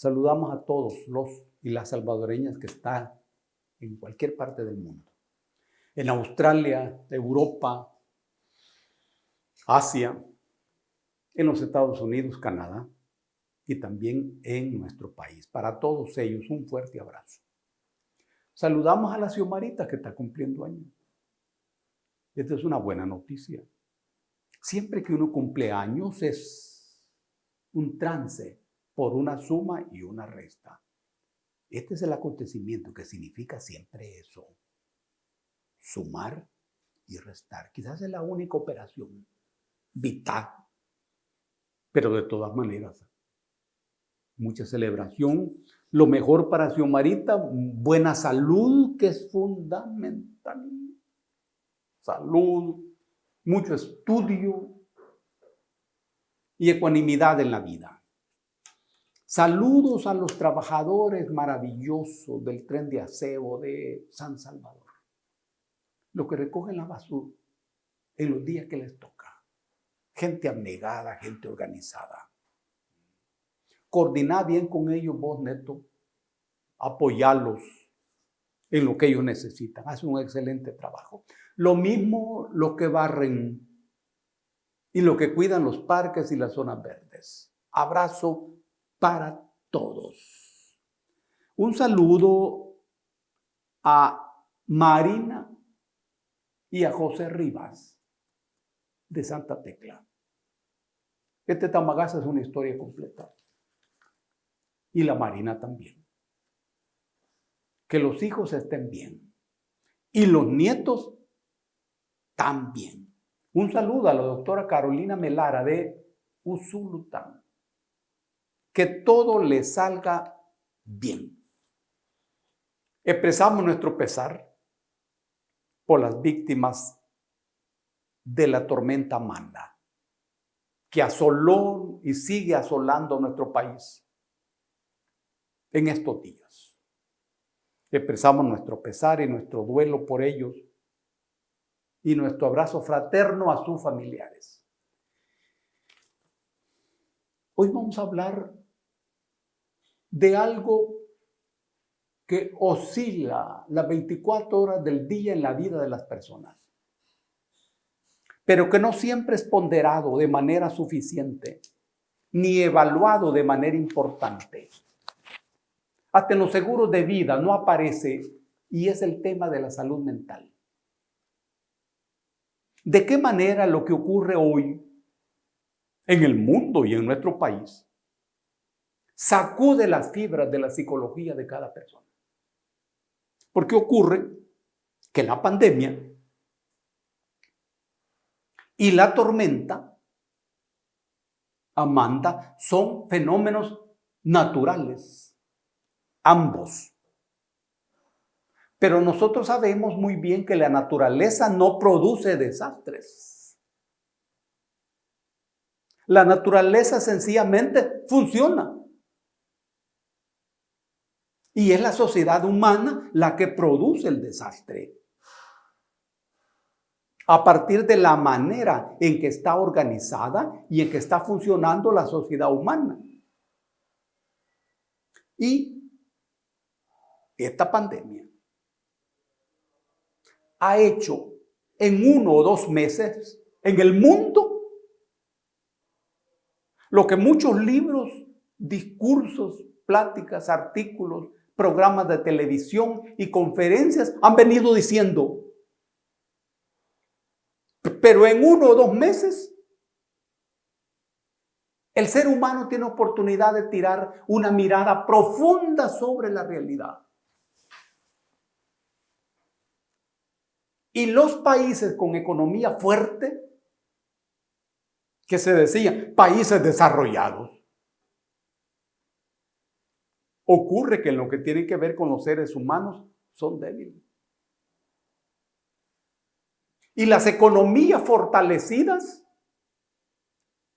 Saludamos a todos los y las salvadoreñas que están en cualquier parte del mundo. En Australia, Europa, Asia, en los Estados Unidos, Canadá y también en nuestro país. Para todos ellos, un fuerte abrazo. Saludamos a la Xiomarita que está cumpliendo años. Esta es una buena noticia. Siempre que uno cumple años es un trance por una suma y una resta. Este es el acontecimiento que significa siempre eso. Sumar y restar. Quizás es la única operación vital. Pero de todas maneras, mucha celebración. Lo mejor para Xiomarita, buena salud, que es fundamental. Salud, mucho estudio y ecuanimidad en la vida. Saludos a los trabajadores maravillosos del tren de aseo de San Salvador. Los que recogen la basura en los días que les toca. Gente abnegada, gente organizada. Coordiná bien con ellos vos, Neto. Apoyarlos en lo que ellos necesitan. Hacen un excelente trabajo. Lo mismo los que barren y los que cuidan los parques y las zonas verdes. Abrazo para todos. Un saludo a Marina y a José Rivas de Santa Tecla. Este Tamagaza es una historia completa. Y la Marina también. Que los hijos estén bien. Y los nietos también. Un saludo a la doctora Carolina Melara de Usulután. Que todo le salga bien. Expresamos nuestro pesar por las víctimas de la tormenta Amanda, que asoló y sigue asolando nuestro país en estos días. Expresamos nuestro pesar y nuestro duelo por ellos y nuestro abrazo fraterno a sus familiares. Hoy vamos a hablar de algo que oscila las 24 horas del día en la vida de las personas, pero que no siempre es ponderado de manera suficiente, ni evaluado de manera importante. Hasta en los seguros de vida no aparece, y es el tema de la salud mental. ¿De qué manera lo que ocurre hoy en el mundo y en nuestro país sacude las fibras de la psicología de cada persona? Porque ocurre que la pandemia y la tormenta Amanda son fenómenos naturales, ambos. Pero nosotros sabemos muy bien que la naturaleza no produce desastres. La naturaleza sencillamente funciona. Y es la sociedad humana la que produce el desastre. A partir de la manera en que está organizada y en que está funcionando la sociedad humana. Y esta pandemia ha hecho en 1 o 2 meses en el mundo lo que muchos libros, discursos, pláticas, artículos, programas de televisión y conferencias han venido diciendo. Pero en 1 o 2 meses, el ser humano tiene oportunidad de tirar una mirada profunda sobre la realidad. Y los países con economía fuerte, que se decían países desarrollados, ocurre que en lo que tiene que ver con los seres humanos son débiles. Y las economías fortalecidas,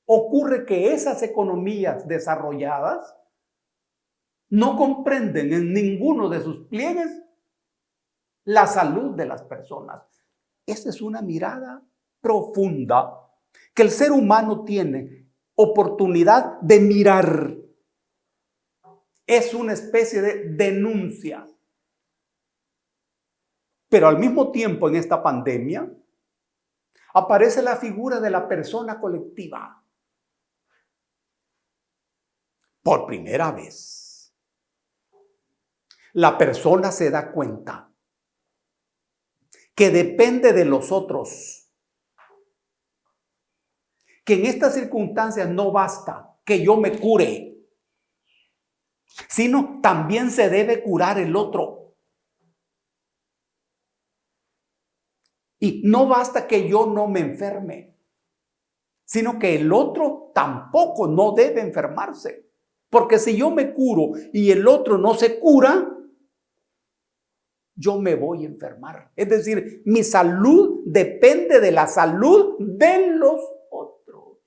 ocurre que esas economías desarrolladas no comprenden en ninguno de sus pliegues la salud de las personas. Esa es una mirada profunda que el ser humano tiene oportunidad de mirar Es una especie de denuncia. Pero al mismo tiempo, en esta pandemia, aparece la figura de la persona colectiva. Por primera vez, la persona se da cuenta que depende de los otros. Que en estas circunstancias no basta que yo me cure, sino también se debe curar el otro. Y no basta que yo no me enferme, sino que el otro tampoco no debe enfermarse. Porque si yo me curo y el otro no se cura, yo me voy a enfermar. Es decir, mi salud depende de la salud de los otros.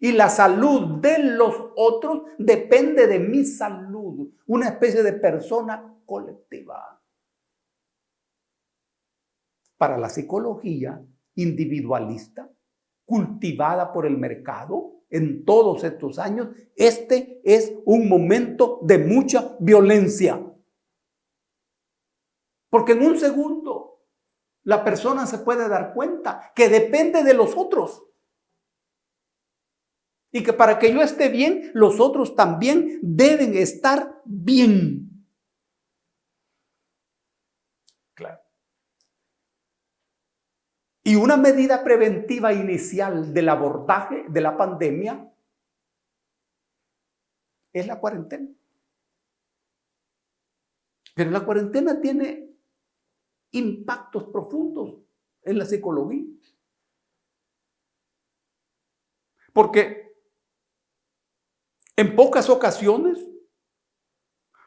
Y la salud de los otros depende de mi salud. Una especie de persona colectiva. Para la psicología individualista, cultivada por el mercado en todos estos años, este es un momento de mucha violencia. Porque en un segundo la persona se puede dar cuenta que depende de los otros. Y que para que yo esté bien, los otros también deben estar bien. Claro. Y una medida preventiva inicial del abordaje de la pandemia es la cuarentena. Pero la cuarentena tiene impactos profundos en la psicología. Porque en pocas ocasiones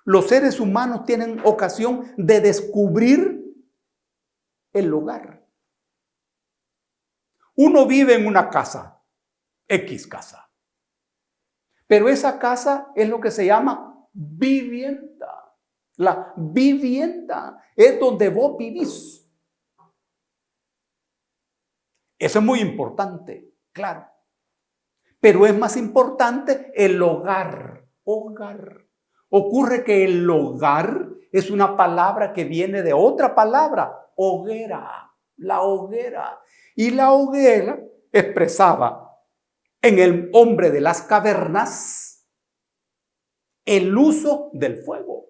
los seres humanos tienen ocasión de descubrir el hogar. Uno vive en una casa, X casa. Pero esa casa es lo que se llama vivienda. La vivienda es donde vos vivís. Eso es muy importante, claro. Pero es más importante el hogar. Hogar. Ocurre que el hogar es una palabra que viene de otra palabra, hoguera. La hoguera. Y la hoguera expresaba en el hombre de las cavernas el uso del fuego.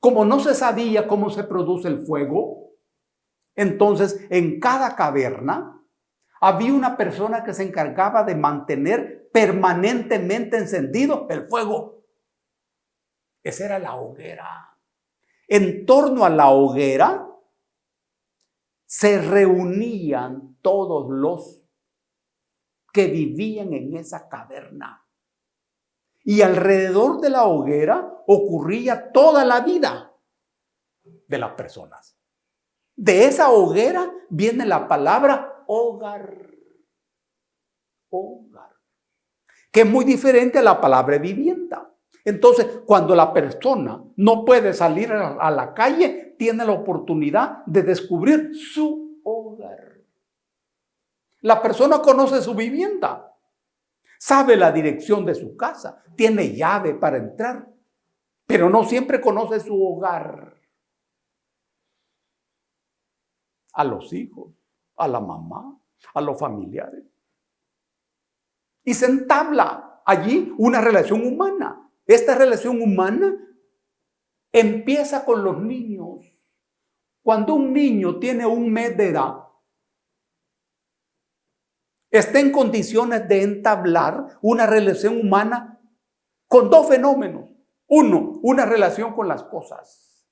Como no se sabía cómo se produce el fuego, entonces en cada caverna había una persona que se encargaba de mantener permanentemente encendido el fuego. Esa era la hoguera. En torno a la hoguera se reunían todos los que vivían en esa caverna. Y alrededor de la hoguera ocurría toda la vida de las personas. De esa hoguera viene la palabra hogar. Hogar. Que es muy diferente a la palabra vivienda. Entonces, cuando la persona no puede salir a la calle, tiene la oportunidad de descubrir su hogar. La persona conoce su vivienda, sabe la dirección de su casa, tiene llave para entrar, pero no siempre conoce su hogar. A los hijos, a la mamá, a los familiares. Y se entabla allí una relación humana. Esta relación humana empieza con los niños. Cuando un niño tiene 1 mes de edad, está en condiciones de entablar una relación humana con 2 fenómenos. 1, una relación con las cosas.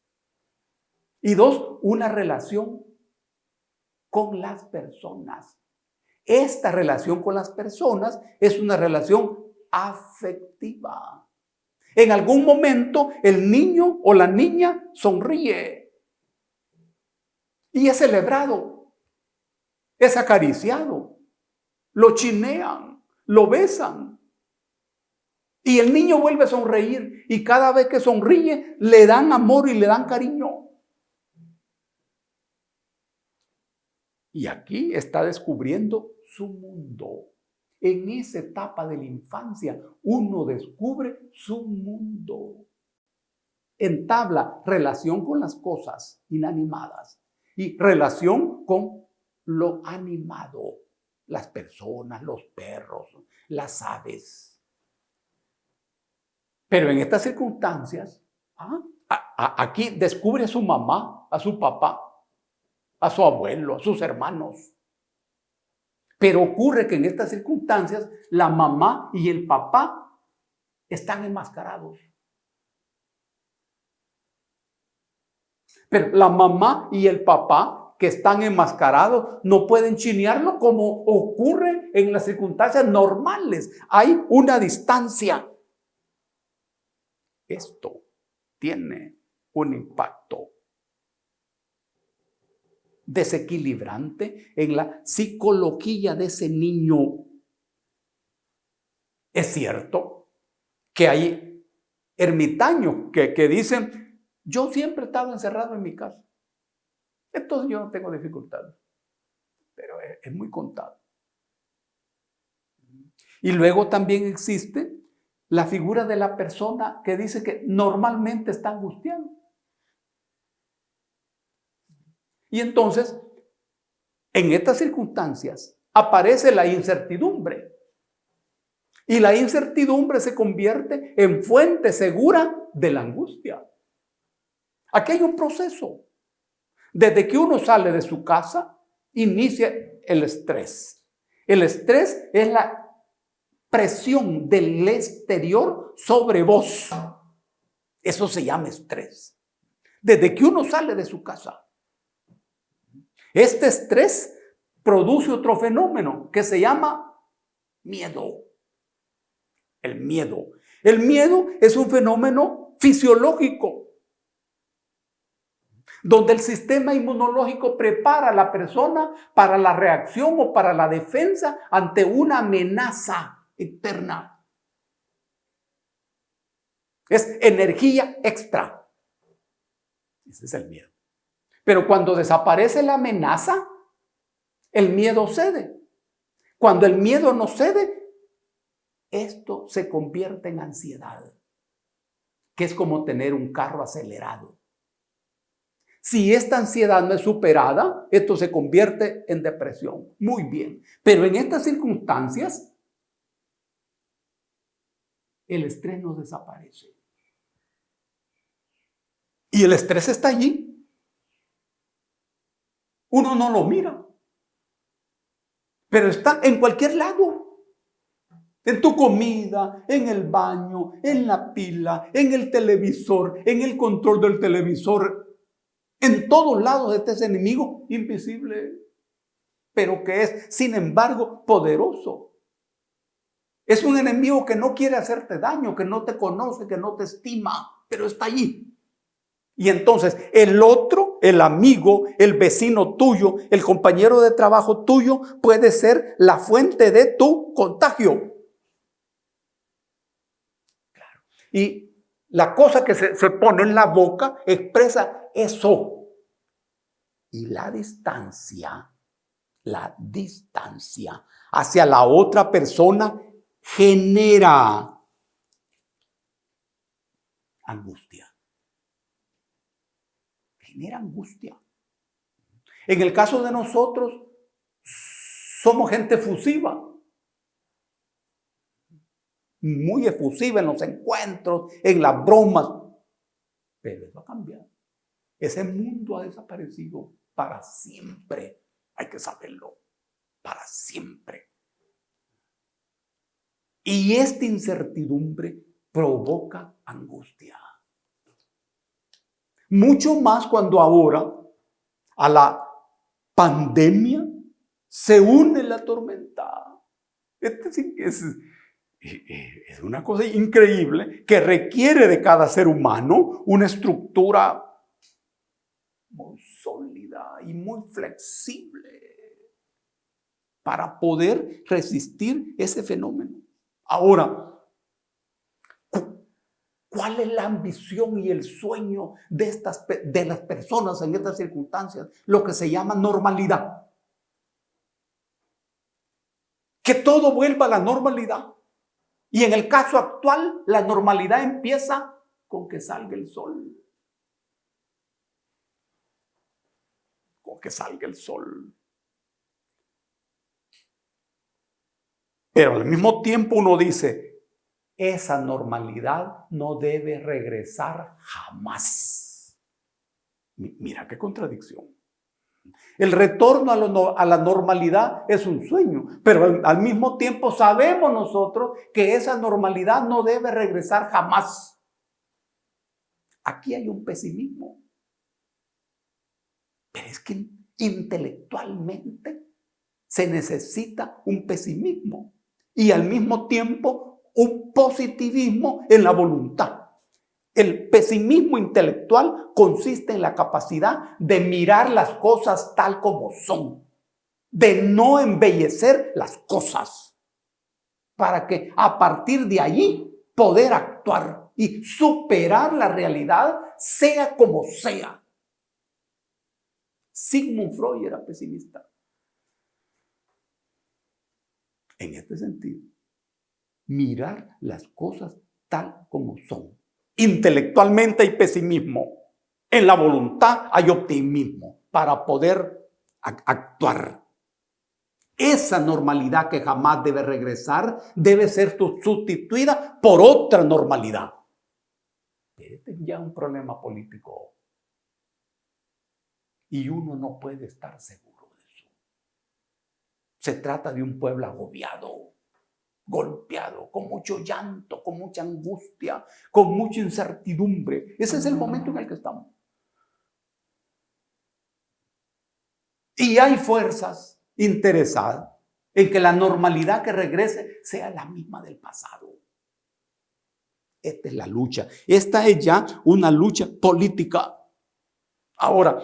Y 2, una relación con las personas. Esta relación con las personas es una relación afectiva. En algún momento el niño o la niña sonríe y es celebrado, es acariciado, lo chinean, lo besan y el niño vuelve a sonreír y cada vez que sonríe le dan amor y le dan cariño. Y aquí está descubriendo su mundo En esa etapa de la infancia, uno descubre su mundo. Entabla relación con las cosas inanimadas y relación con lo animado. Las personas, los perros, las aves. Pero en estas circunstancias, aquí descubre a su mamá, a su papá, a su abuelo, a sus hermanos. Pero ocurre que en estas circunstancias la mamá y el papá están enmascarados. Pero la mamá y el papá que están enmascarados no pueden chinearlo como ocurre en las circunstancias normales. Hay una distancia. Esto tiene un impacto desequilibrante en la psicología de ese niño. Es cierto que hay ermitaños que dicen, yo siempre estaba encerrado en mi casa, entonces yo no tengo dificultades, pero es muy contado. Y luego también existe la figura de la persona que dice que normalmente está angustiado. Y entonces, en estas circunstancias, aparece la incertidumbre. Y la incertidumbre se convierte en fuente segura de la angustia. Aquí hay un proceso. Desde que uno sale de su casa, inicia el estrés. El estrés es la presión del exterior sobre vos. Eso se llama estrés. Desde que uno sale de su casa. Este estrés produce otro fenómeno que se llama miedo. El miedo. El miedo es un fenómeno fisiológico, donde el sistema inmunológico prepara a la persona para la reacción o para la defensa ante una amenaza externa. Es energía extra. Ese es el miedo. Pero cuando desaparece la amenaza, el miedo cede. Cuando el miedo no cede, esto se convierte en ansiedad, que es como tener un carro acelerado. Si esta ansiedad no es superada, esto se convierte en depresión. Muy bien. Pero en estas circunstancias, el estrés no desaparece. Y el estrés está allí. Uno no lo mira, pero está en cualquier lado. En tu comida, en el baño, en la pila, en el televisor, en el control del televisor. En todos lados está ese enemigo invisible, pero que es, sin embargo, poderoso. Es un enemigo que no quiere hacerte daño, que no te conoce, que no te estima, pero está allí. Y entonces el otro, el amigo, el vecino tuyo, el compañero de trabajo tuyo puede ser la fuente de tu contagio. Claro. Y la cosa que se pone en la boca expresa eso. Y la distancia hacia la otra persona genera angustia. Genera angustia. En el caso de nosotros, somos gente efusiva. Muy efusiva en los encuentros, en las bromas. Pero eso ha cambiado. Ese mundo ha desaparecido para siempre. Hay que saberlo. Para siempre. Y esta incertidumbre provoca angustia. Mucho más cuando ahora a la pandemia se une la tormenta. Es una cosa increíble que requiere de cada ser humano una estructura muy sólida y muy flexible para poder resistir ese fenómeno. Ahora, ¿cuál es la ambición y el sueño de las personas en estas circunstancias? Lo que se llama normalidad. que todo vuelva a la normalidad. Y en el caso actual, la normalidad empieza con que salga el sol. Con que salga el sol. Pero al mismo tiempo uno dice, esa normalidad no debe regresar jamás. Mira qué contradicción. El retorno a la normalidad es un sueño, pero al mismo tiempo sabemos nosotros que esa normalidad no debe regresar jamás. Aquí hay un pesimismo. Pero es que intelectualmente se necesita un pesimismo y al mismo tiempo un positivismo en la voluntad. El pesimismo intelectual consiste en la capacidad de mirar las cosas tal como son, de no embellecer las cosas, para que a partir de allí poder actuar y superar la realidad, sea como sea. Sigmund Freud era pesimista. En este sentido, mirar las cosas tal como son. Intelectualmente hay pesimismo. En la voluntad hay optimismo para poder actuar. Esa normalidad que jamás debe regresar debe ser sustituida por otra normalidad. Este es ya un problema político. Y uno no puede estar seguro de eso. Se trata de un pueblo agobiado, golpeado, con mucho llanto, con mucha angustia, con mucha incertidumbre. Ese es el momento en el que estamos. Y hay fuerzas interesadas en que la normalidad que regrese sea la misma del pasado. Esta es la lucha. Esta es ya una lucha política. Ahora,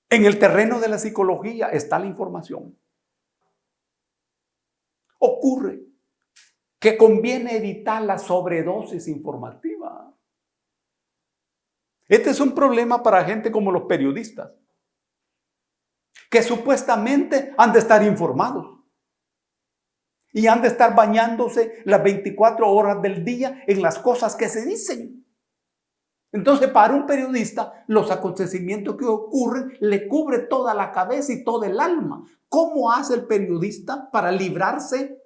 en el terreno de la psicología está la información. Ocurre que conviene evitar la sobredosis informativa. Este es un problema para gente como los periodistas, que supuestamente han de estar informados y han de estar bañándose las 24 horas del día en las cosas que se dicen. Entonces, para un periodista, los acontecimientos que ocurren le cubre toda la cabeza y todo el alma. ¿Cómo hace el periodista para librarse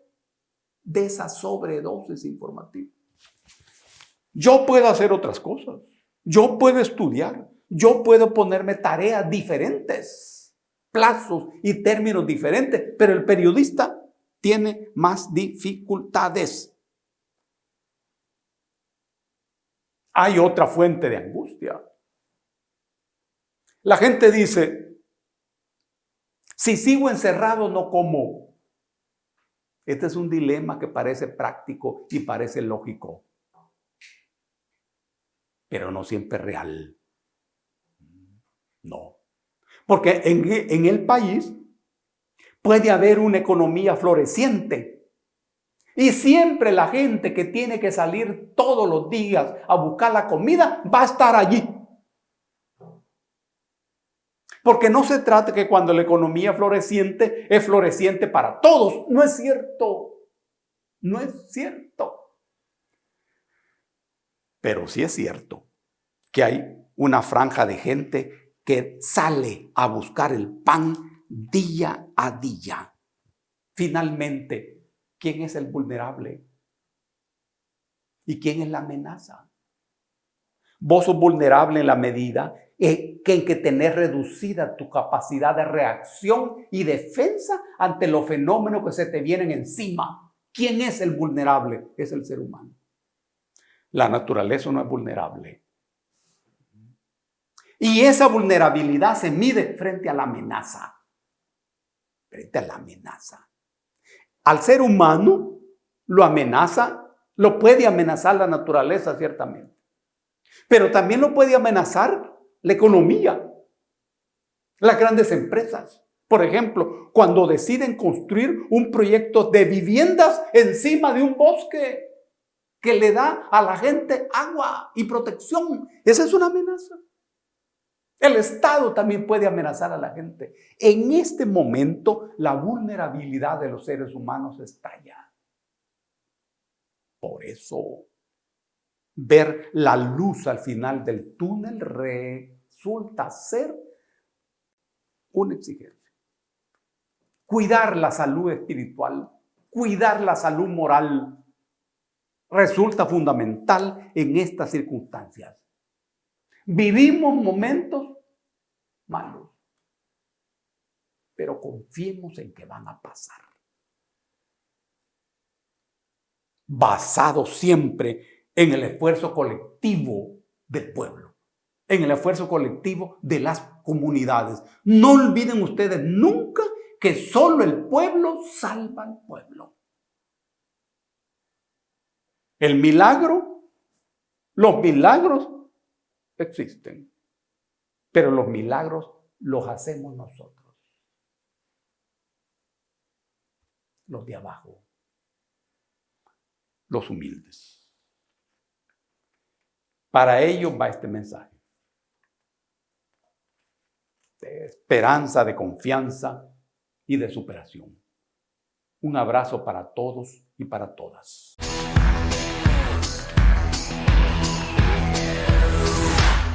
de esa sobredosis informativa? Yo puedo hacer otras cosas. Yo puedo estudiar. Yo puedo ponerme tareas diferentes, plazos y términos diferentes, pero el periodista tiene más dificultades. Hay otra fuente de angustia. La gente dice, si sigo encerrado no como. Este es un dilema que parece práctico y parece lógico, pero no siempre real. No. Porque en el país puede haber una economía floreciente. Y siempre la gente que tiene que salir todos los días a buscar la comida va a estar allí. Porque no se trata que cuando la economía floreciente es floreciente para todos. No es cierto. No es cierto. Pero sí es cierto que hay una franja de gente que sale a buscar el pan día a día. Finalmente, ¿quién es el vulnerable? ¿Y quién es la amenaza? Vos sos vulnerable en la medida en que tenés reducida tu capacidad de reacción y defensa ante los fenómenos que se te vienen encima. ¿Quién es el vulnerable? Es el ser humano. La naturaleza no es vulnerable. Y esa vulnerabilidad se mide frente a la amenaza. Frente a la amenaza. Al ser humano lo amenaza, lo puede amenazar la naturaleza ciertamente, pero también lo puede amenazar la economía, las grandes empresas. Por ejemplo, cuando deciden construir un proyecto de viviendas encima de un bosque que le da a la gente agua y protección, esa es una amenaza. El Estado también puede amenazar a la gente. En este momento, la vulnerabilidad de los seres humanos estalla. Por eso, ver la luz al final del túnel resulta ser una exigencia. Cuidar la salud espiritual, cuidar la salud moral, resulta fundamental en estas circunstancias. Vivimos momentos malos, pero confiemos en que van a pasar. Basado siempre en el esfuerzo colectivo del pueblo, en el esfuerzo colectivo de las comunidades. No olviden ustedes nunca que solo el pueblo salva al pueblo. El milagro, los milagros existen, pero los milagros los hacemos nosotros, los de abajo, los humildes. Para ellos va este mensaje de esperanza, de confianza y de superación. Un abrazo para todos y para todas.